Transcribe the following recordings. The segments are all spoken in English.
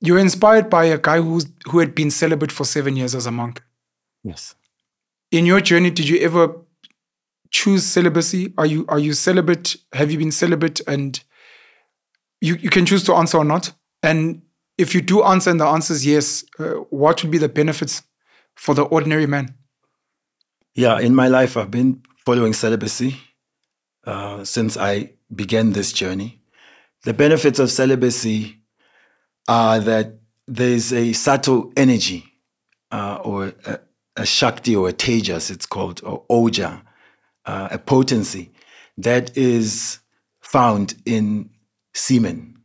You were inspired by a guy who had been celibate for 7 years as a monk. Yes. In your journey, did you ever choose celibacy? Are you celibate? Have you been celibate? And you can choose to answer or not. And if you do answer and the answer is yes, what would be the benefits for the ordinary man? Yeah, in my life, I've been following celibacy since I began this journey. The benefits of celibacy are that there's a subtle energy or a Shakti or a Tejas, it's called, or Oja, a potency that is found in semen.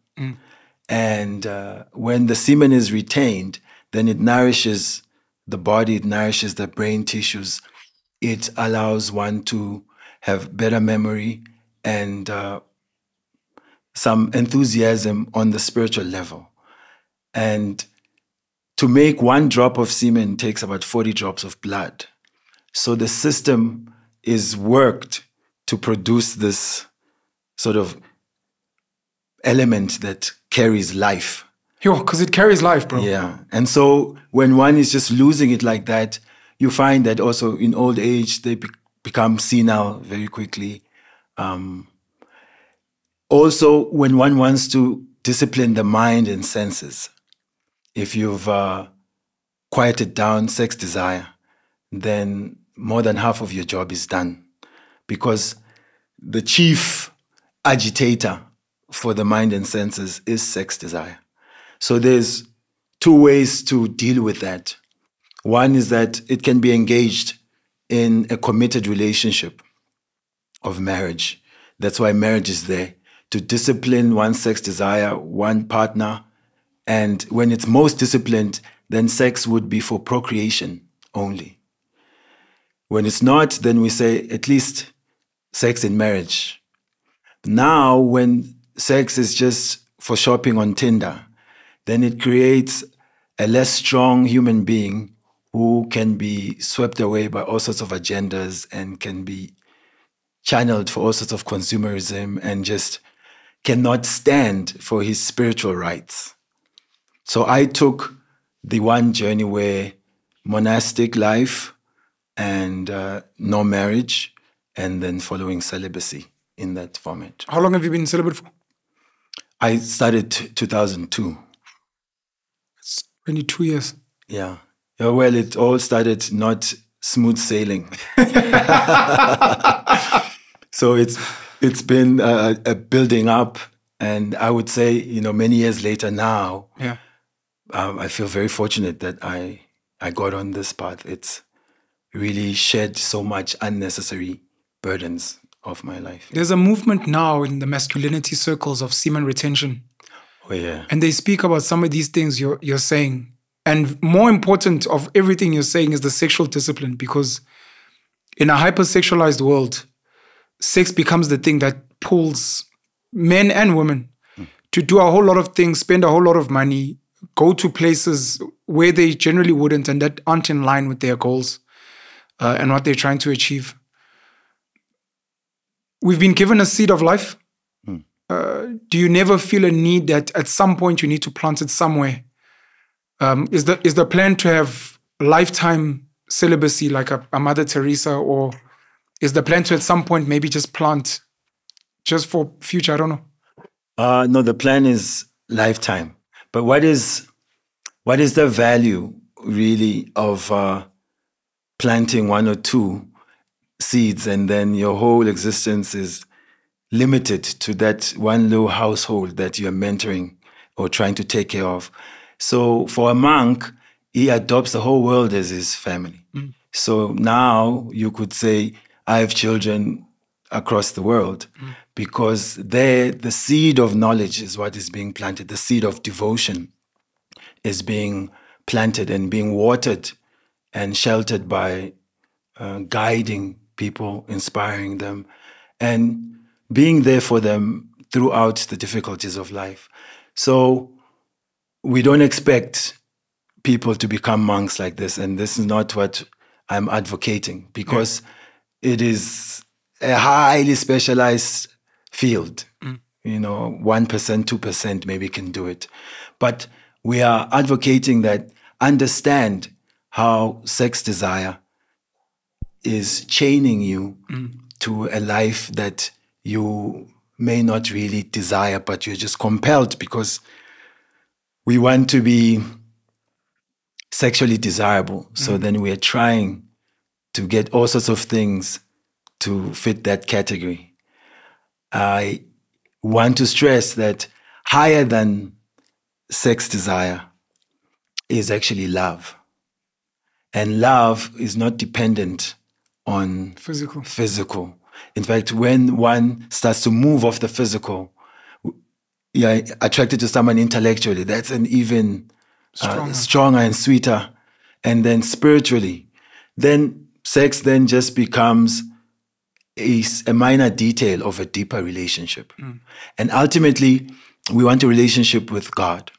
And when the semen is retained, then it nourishes the body, it nourishes the brain tissues. It allows one to have better memory and some enthusiasm on the spiritual level. And to make 1 drop of semen takes about 40 drops of blood. So the system is worked to produce this sort of element that carries life. Yo, because it carries life, bro. Yeah. And so when one is just losing it like that, you find that also in old age, they become senile very quickly. Also, when one wants to discipline the mind and senses, if you've quieted down sex desire, then more than half of your job is done. Because the chief agitator for the mind and senses is sex desire. So there's 2 ways to deal with that. One is that it can be engaged in a committed relationship of marriage. That's why marriage is there, to discipline one's sex desire, one partner. And when it's most disciplined, then sex would be for procreation only. When it's not, then we say at least sex in marriage. Now, when sex is just for shopping on Tinder, then it creates a less strong human being who can be swept away by all sorts of agendas and can be channeled for all sorts of consumerism and just cannot stand for his spiritual rights. So I took the one journey where monastic life and no marriage, and then following celibacy in that format. How long have you been celibate for? I started 2002. It's 22 years. Yeah. Well, it all started not smooth sailing. So it's been a building up, and I would say, many years later now, yeah, I feel very fortunate that I got on this path. It's really shed so much unnecessary burdens of my life. There's a movement now in the masculinity circles of semen retention. Oh, yeah. And they speak about some of these things you're saying. And more important of everything you're saying is the sexual discipline, because in a hypersexualized world, sex becomes the thing that pulls men and women to do a whole lot of things, spend a whole lot of money, go to places where they generally wouldn't and that aren't in line with their goals and what they're trying to achieve. We've been given a seed of life. Do you never feel a need that at some point you need to plant it somewhere? Is the plan to have lifetime celibacy like a Mother Teresa, or is the plan to at some point maybe just plant just for future? I don't know. No, the plan is lifetime. But what is the value really of planting 1 or 2 seeds and then your whole existence is limited to that one little household that you're mentoring or trying to take care of? So for a monk, he adopts the whole world as his family. So now you could say, I have children across the world because the seed of knowledge is what is being planted. The seed of devotion is being planted and being watered and sheltered by guiding people, inspiring them, and being there for them throughout the difficulties of life. So we don't expect people to become monks like this, and this is not what I'm advocating, because it is a highly specialized field. 1%, 2% maybe can do it. But we are advocating that understand how sex desire is chaining you to a life that you may not really desire, but you're just compelled because we want to be sexually desirable. So then we are trying to get all sorts of things to fit that category. I want to stress that higher than sex desire is actually love. And love is not dependent on physical. In fact, when one starts to move off the physical, you're attracted to someone intellectually. That's an even stronger and sweeter. And then spiritually, then sex then just becomes a minor detail of a deeper relationship. And ultimately, we want a relationship with God.